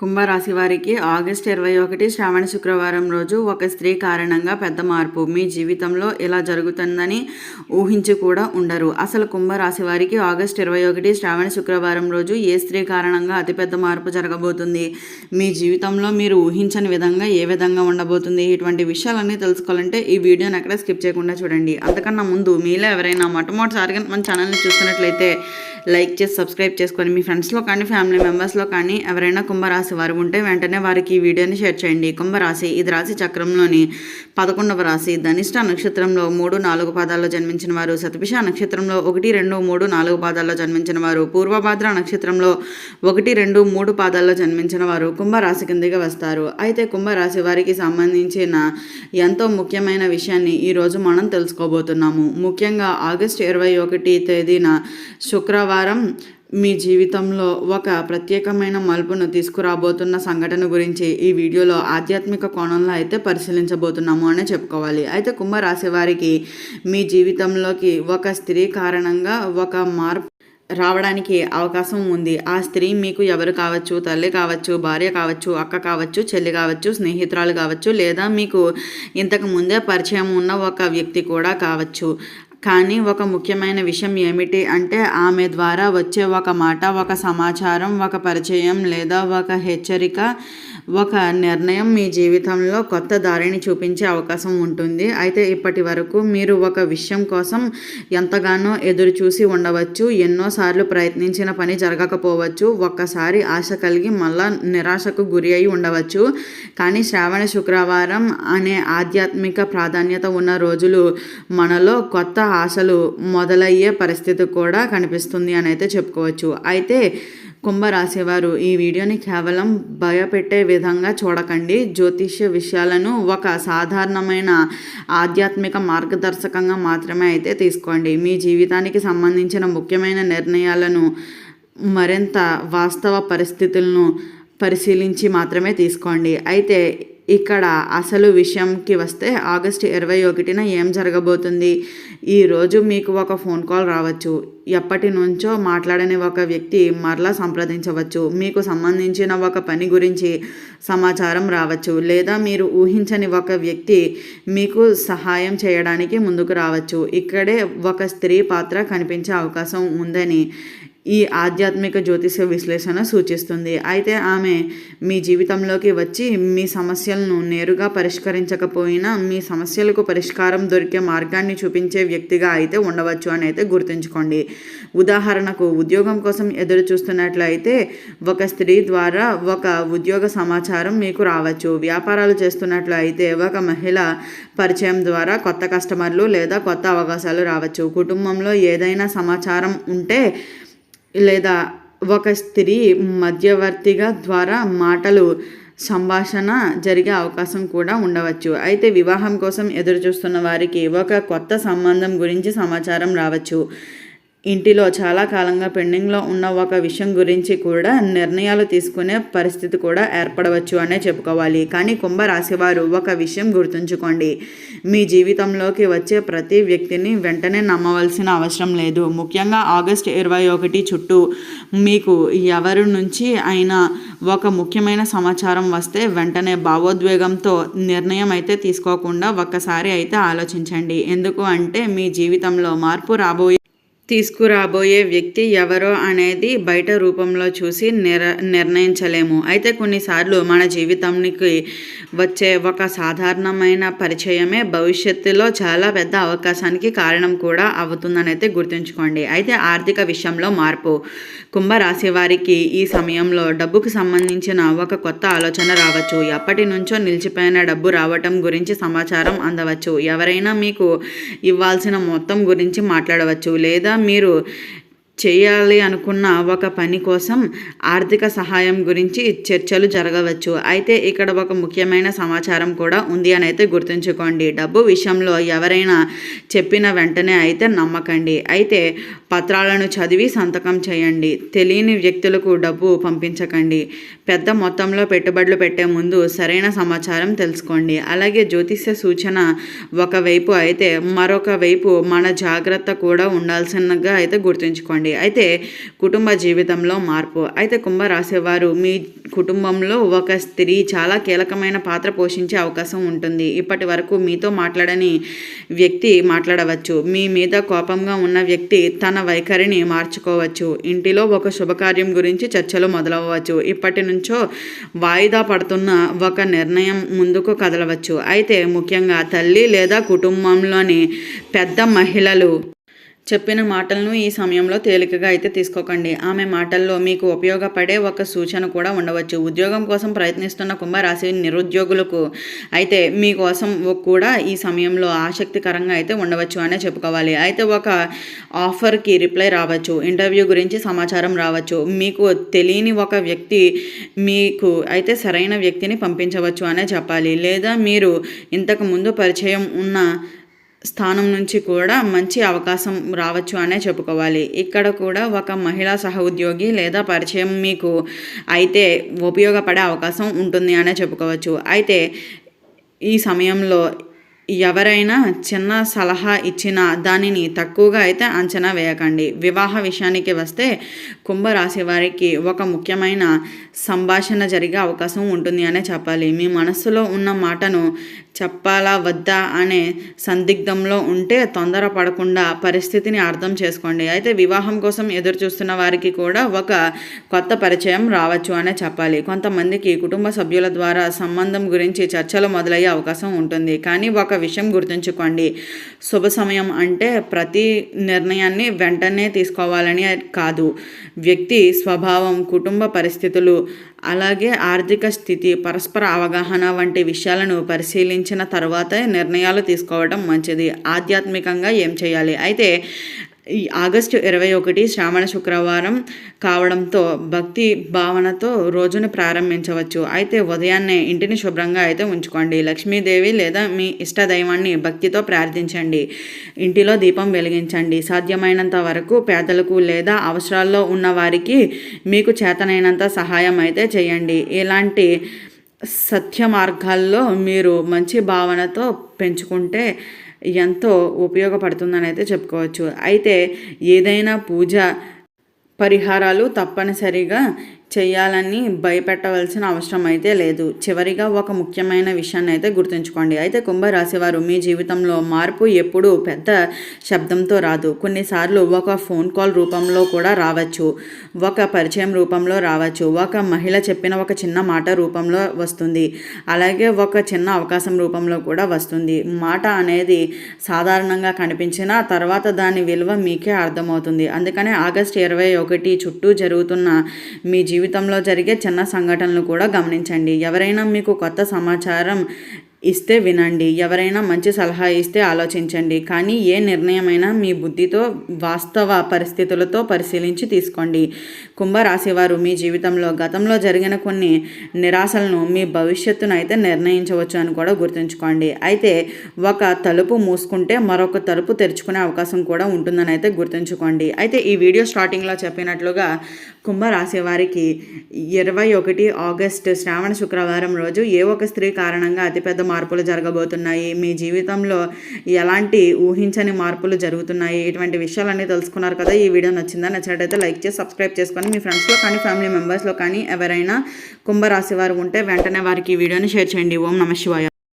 కుంభరాశి వారికి ఆగస్టు 21 శ్రావణ శుక్రవారం రోజు ఒక స్త్రీ కారణంగా పెద్ద మార్పు మీ జీవితంలో ఇలా జరుగుతుందని ఊహించి కూడా ఉండరు. అసలు కుంభరాశి వారికి ఆగస్టు 21 శ్రావణ శుక్రవారం రోజు ఏ స్త్రీ కారణంగా అతిపెద్ద మార్పు జరగబోతుంది, మీ జీవితంలో మీరు ఊహించని విధంగా ఏ విధంగా ఉండబోతుంది, ఇటువంటి విషయాలన్నీ తెలుసుకోవాలంటే ఈ వీడియోని ఎక్కడ స్కిప్ చేయకుండా చూడండి. అంతకన్నా ముందు మీలో ఎవరైనా మొట్టమొదటిసారిగా మన ఛానల్ని చూస్తున్నట్లయితే లైక్ చేసి సబ్స్క్రైబ్ చేసుకొని మీ ఫ్రెండ్స్లో కానీ ఫ్యామిలీ మెంబర్స్లో కానీ ఎవరైనా కుంభరాశి వారు ఉంటే వెంటనే వారికి ఈ వీడియోని షేర్ చేయండి. కుంభరాశి ఇది రాశి చక్రంలోని 11వ రాశి. ధనిష్ట నక్షత్రంలో 3, 4 పాదాల్లో జన్మించిన వారు, శతభిష నక్షత్రంలో 1, 2, 3, 4 పాదాల్లో జన్మించిన వారు, పూర్వభాద్ర నక్షత్రంలో 1, 2, 3 పాదాల్లో జన్మించిన వారు కుంభరాశి కిందకి వస్తారు. అయితే కుంభరాశి వారికి సంబంధించిన ఎంతో ముఖ్యమైన విషయాన్ని ఈరోజు మనం తెలుసుకోబోతున్నాము. ముఖ్యంగా ఆగస్టు 21 తేదీన శుక్రవారం మీ జీవితంలో ఒక ప్రత్యేకమైన మలుపును తీసుకురాబోతున్న సంఘటన గురించి ఈ వీడియోలో ఆధ్యాత్మిక కోణంలో అయితే పరిశీలించబోతున్నాము అనే చెప్పుకోవాలి. అయితే కుంభరాశి వారికి మీ జీవితంలోకి ఒక స్త్రీ కారణంగా ఒక మార్పు రావడానికి అవకాశం ఉంది. ఆ స్త్రీ మీకు ఎవరు కావచ్చు, తల్లి కావచ్చు, భార్య కావచ్చు, అక్క కావచ్చు, చెల్లి కావచ్చు, స్నేహితురాలు కావచ్చు, లేదా మీకు ఇంతకు ముందే పరిచయం ఉన్న ఒక వ్యక్తి కూడా కావచ్చు. కానీ ఒక ముఖ్యమైన విషయం ఏమిటి అంటే ఆమె ద్వారా వచ్చే ఒక మాట, ఒక సమాచారం, ఒక పరిచయం లేదా ఒక హెచ్చరిక, ఒక నిర్ణయం మీ జీవితంలో కొత్త దారిని చూపించే అవకాశం ఉంటుంది. అయితే ఇప్పటి వరకు మీరు ఒక విషయం కోసం ఎంతగానో ఎదురు చూసి ఉండవచ్చు, ఎన్నోసార్లు ప్రయత్నించిన పని జరగకపోవచ్చు, ఒక్కసారి ఆశ కలిగి మళ్ళా నిరాశకు గురి అయి ఉండవచ్చు. కానీ శ్రావణ శుక్రవారం అనే ఆధ్యాత్మిక ప్రాధాన్యత ఉన్న రోజులు మనలో కొత్త ఆశలు మొదలయ్యే పరిస్థితి కూడా కనిపిస్తుంది అని అయితే చెప్పుకోవచ్చు. అయితే కుంభరాశి వారు ఈ వీడియోని కేవలం భయపెట్టే విధంగా చూడకండి. జ్యోతిష్య విషయాలను ఒక సాధారణమైన ఆధ్యాత్మిక మార్గదర్శకంగా మాత్రమే అయితే తీసుకోండి. మీ జీవితానికి సంబంధించిన ముఖ్యమైన నిర్ణయాలను మరింత వాస్తవ పరిస్థితులను పరిశీలించి మాత్రమే తీసుకోండి. అయితే ఇక్కడ అసలు విషయంకి వస్తే ఆగస్టు 21న ఏం జరగబోతుంది? ఈరోజు మీకు ఒక ఫోన్ కాల్ రావచ్చు. ఎప్పటి నుంచో మాట్లాడని ఒక వ్యక్తి మరలా సంప్రదించవచ్చు. మీకు సంబంధించిన ఒక పని గురించి సమాచారం రావచ్చు, లేదా మీరు ఊహించని ఒక వ్యక్తి మీకు సహాయం చేయడానికి ముందుకు రావచ్చు. ఇక్కడే ఒక స్త్రీ పాత్ర కనిపించే అవకాశం ఉందని ఈ ఆధ్యాత్మిక జ్యోతిష విశ్లేషణ సూచిస్తుంది. అయితే ఆమె మీ జీవితంలోకి వచ్చి మీ సమస్యలను నేరుగా పరిష్కరించకపోయినా మీ సమస్యలకు పరిష్కారం దొరికే మార్గాన్ని చూపించే వ్యక్తిగా అయితే ఉండవచ్చు అని అయితే గుర్తుంచుకోండి. ఉదాహరణకు ఉద్యోగం కోసం ఎదురు చూస్తున్నట్లయితే ఒక స్త్రీ ద్వారా ఒక ఉద్యోగ సమాచారం మీకు రావచ్చు. వ్యాపారాలు చేస్తున్నట్లు అయితే ఒక మహిళ పరిచయం ద్వారా కొత్త కస్టమర్లు లేదా కొత్త అవకాశాలు రావచ్చు. కుటుంబంలో ఏదైనా సమాచారం ఉంటే లేదా ఒక స్త్రీ మధ్యవర్తిగా ద్వారా మాటలు సంభాషణ జరిగే అవకాశం కూడా ఉండవచ్చు. అయితే వివాహం కోసం ఎదురు చూస్తున్న వారికి ఒక కొత్త సంబంధం గురించి సమాచారం రావచ్చు. ఇంటిలో చాలా కాలంగా పెండింగ్లో ఉన్న ఒక విషయం గురించి కూడా నిర్ణయాలు తీసుకునే పరిస్థితి కూడా ఏర్పడవచ్చు అనే చెప్పుకోవాలి. కానీ కుంభరాశి వారు ఒక విషయం గుర్తుంచుకోండి, మీ జీవితంలోకి వచ్చే ప్రతి వ్యక్తిని వెంటనే నమ్మవలసిన అవసరం లేదు. ముఖ్యంగా ఆగస్టు 21 చుట్టూ మీకు ఎవరి నుంచి అయినా ఒక ముఖ్యమైన సమాచారం వస్తే వెంటనే భావోద్వేగంతో నిర్ణయం అయితే తీసుకోకుండా ఒక్కసారి అయితే ఆలోచించండి. ఎందుకు అంటే మీ జీవితంలో మార్పు తీసుకురాబోయే వ్యక్తి ఎవరో అనేది బయట రూపంలో చూసి నిర్ణయించలేము. అయితే కొన్నిసార్లు మన జీవితానికి వచ్చే ఒక సాధారణమైన పరిచయమే భవిష్యత్తులో చాలా పెద్ద అవకాశానికి కారణం కూడా అవుతుందని అయితే గుర్తుంచుకోండి. అయితే ఆర్థిక విషయంలో మార్పు. కుంభరాశి వారికి ఈ సమయంలో డబ్బుకు సంబంధించిన ఒక కొత్త ఆలోచన రావచ్చు. ఎప్పటి నుంచో నిలిచిపోయిన డబ్బు రావటం గురించి సమాచారం అందవచ్చు. ఎవరైనా మీకు ఇవ్వాల్సిన మొత్తం గురించి మాట్లాడవచ్చు, లేదా మీరు చేయాలి అనుకున్న ఒక పని కోసం ఆర్థిక సహాయం గురించి చర్చలు జరగవచ్చు. అయితే ఇక్కడ ఒక ముఖ్యమైన సమాచారం కూడా ఉంది అని అయితే గుర్తుంచుకోండి. డబ్బు విషయంలో ఎవరైనా చెప్పిన వెంటనే అయితే నమ్మకండి. అయితే పత్రాలను చదివి సంతకం చేయండి. తెలియని వ్యక్తులకు డబ్బు పంపించకండి. పెద్ద మొత్తంలో పెట్టుబడులు పెట్టే ముందు సరైన సమాచారం తెలుసుకోండి. అలాగే జ్యోతిష్య సూచన ఒకవైపు అయితే మరొక వైపు మన జాగ్రత్త కూడా ఉండాల్సినగా అయితే గుర్తుంచుకోండి. గుర్తుంచుకోండి. అయితే కుటుంబ జీవితంలో మార్పు. అయితే కుంభరాశి వారు మీ కుటుంబంలో ఒక స్త్రీ చాలా కీలకమైన పాత్ర పోషించే అవకాశం ఉంటుంది. ఇప్పటి వరకు మీతో మాట్లాడని వ్యక్తి మాట్లాడవచ్చు. మీ మీద కోపంగా ఉన్న వ్యక్తి తన వైఖరిని మార్చుకోవచ్చు. ఇంటిలో ఒక శుభకార్యం గురించి చర్చలు మొదలవ్వచ్చు. ఇప్పటి నుంచో వాయిదా పడుతున్న ఒక నిర్ణయం ముందుకు కదలవచ్చు. అయితే ముఖ్యంగా తల్లి లేదా కుటుంబంలోని పెద్ద మహిళలు చెప్పిన మాటలను ఈ సమయంలో తేలికగా అయితే తీసుకోకండి. ఆమె మాటల్లో మీకు ఉపయోగపడే ఒక సూచన కూడా ఉండవచ్చు. ఉద్యోగం కోసం ప్రయత్నిస్తున్న కుంభరాశి నిరుద్యోగులకు అయితే మీకోసం కూడా ఈ సమయంలో ఆసక్తికరంగా అయితే ఉండవచ్చు అనే చెప్పుకోవాలి. అయితే ఒక ఆఫర్కి రిప్లై రావచ్చు. ఇంటర్వ్యూ గురించి సమాచారం రావచ్చు. మీకు తెలియని ఒక వ్యక్తి మీకు అయితే సరైన వ్యక్తిని పంపించవచ్చు అనే చెప్పాలి. లేదా మీరు ఇంతకు ముందు పరిచయం ఉన్న స్థానం నుంచి కూడా మంచి అవకాశం రావచ్చు అనే చెప్పుకోవాలి. ఇక్కడ కూడా ఒక మహిళా సహోద్యోగి లేదా పరిచయం మీకు అయితే ఉపయోగపడే అవకాశం ఉంటుంది అనే చెప్పుకోవచ్చు. అయితే ఈ సమయంలో ఎవరైనా చిన్న సలహా ఇచ్చినా దానిని తక్కువగా అయితే అంచనా వేయకండి. వివాహ విషయానికి వస్తే కుంభరాశి వారికి ఒక ముఖ్యమైన సంభాషణ జరిగే అవకాశం ఉంటుంది అనే చెప్పాలి. మీ మనస్సులో ఉన్న మాటను చెప్పాలా వద్దా అనే సందిగ్ధంలో ఉంటే తొందరపడకుండా పరిస్థితిని అర్థం చేసుకోండి. అయితే వివాహం కోసం ఎదురు చూస్తున్న వారికి కూడా ఒక కొత్త పరిచయం రావచ్చు అనే చెప్పాలి. కొంతమందికి కుటుంబ సభ్యుల ద్వారా సంబంధం గురించి చర్చలు మొదలయ్యే అవకాశం ఉంటుంది. కానీ ఒక విషయం గుర్తుంచుకోండి, శుభ సమయం అంటే ప్రతి నిర్ణయాన్ని వెంటనే తీసుకోవాలని కాదు. వ్యక్తి స్వభావం, కుటుంబ పరిస్థితులు, అలాగే ఆర్థిక స్థితి, పరస్పర అవగాహన వంటి విషయాలను పరిశీలించిన తర్వాతే నిర్ణయాలు తీసుకోవడం మంచిది. ఆధ్యాత్మికంగా ఏం చేయాలి? అయితే ఈ ఆగస్టు 21 శ్రావణ శుక్రవారం కావడంతో భక్తి భావనతో రోజును ప్రారంభించవచ్చు. అయితే ఉదయాన్నే ఇంటిని శుభ్రంగా అయితే ఉంచుకోండి. లక్ష్మీదేవి లేదా మీ ఇష్టదైవాన్ని భక్తితో ప్రార్థించండి. ఇంటిలో దీపం వెలిగించండి. సాధ్యమైనంత వరకు పేదలకు లేదా అవసరాల్లో ఉన్న వారికి మీకు చేతనైనంత సహాయం అయితే చేయండి. ఇలాంటి సత్య మార్గాల్లో మీరు మంచి భావనతో పెంచుకుంటే ఎంతో ఉపయోగపడుతుందని అయితే చెప్పుకోవచ్చు. అయితే ఏదైనా పూజ పరిహారాలు తప్పనిసరిగా చేయాలని భయపెట్టవలసిన అవసరం అయితే లేదు. చివరిగా ఒక ముఖ్యమైన విషయాన్ని అయితే గుర్తుంచుకోండి. అయితే కుంభరాశి వారు మీ జీవితంలో మార్పు ఎప్పుడూ పెద్ద శబ్దంతో రాదు. కొన్నిసార్లు ఒక ఫోన్ కాల్ రూపంలో కూడా రావచ్చు, ఒక పరిచయం రూపంలో రావచ్చు, ఒక మహిళ చెప్పిన ఒక చిన్న మాట రూపంలో వస్తుంది, అలాగే ఒక చిన్న అవకాశం రూపంలో కూడా వస్తుంది. మాట అనేది సాధారణంగా కనిపించినా తర్వాత దాని విలువ మీకే అర్థమవుతుంది. అందుకనే ఆగస్టు 21 చుట్టూ జరుగుతున్న మీ జీవితంలో జరిగే చిన్న సంఘటనలు కూడా గమనించండి. ఎవరైనా మీకు కొత్త సమాచారం ఇస్తే వినండి. ఎవరైనా మంచి సలహా ఇస్తే ఆలోచించండి. కానీ ఏ నిర్ణయమైనా మీ బుద్ధితో, వాస్తవ పరిస్థితులతో పరిశీలించి తీసుకోండి. కుంభరాశి వారు మీ జీవితంలో గతంలో జరిగిన కొన్ని నిరాశలను మీ భవిష్యత్తును అయితే నిర్ణయించవచ్చు అని కూడా గుర్తుంచుకోండి. అయితే ఒక తలుపు మూసుకుంటే మరొక తలుపు తెరుచుకునే అవకాశం కూడా ఉంటుందని అయితే గుర్తుంచుకోండి. అయితే ఈ వీడియో స్టార్టింగ్లో చెప్పినట్లుగా కుంభరాశి వారికి 21 ఆగస్టు శ్రావణ శుక్రవారం రోజు ఏ ఒక స్త్రీ కారణంగా అతిపెద్ద మార్పులు జరగబోతున్నాయి, మీ జీవితంలో ఎలాంటి ఊహించని మార్పులు జరుగుతున్నాయి, ఇటువంటి విషయాలన్నీ తెలుసుకున్నారు కదా. ఈ వీడియో నచ్చినట్టయితే లైక్ చేసి సబ్స్క్రైబ్ చేసుకొని మీ ఫ్రెండ్స్లో కానీ ఫ్యామిలీ మెంబర్స్లో కానీ ఎవరైనా కుంభరాశి వారు ఉంటే వెంటనే వారికి ఈ వీడియోని షేర్ చేయండి. ఓం నమః శివాయ.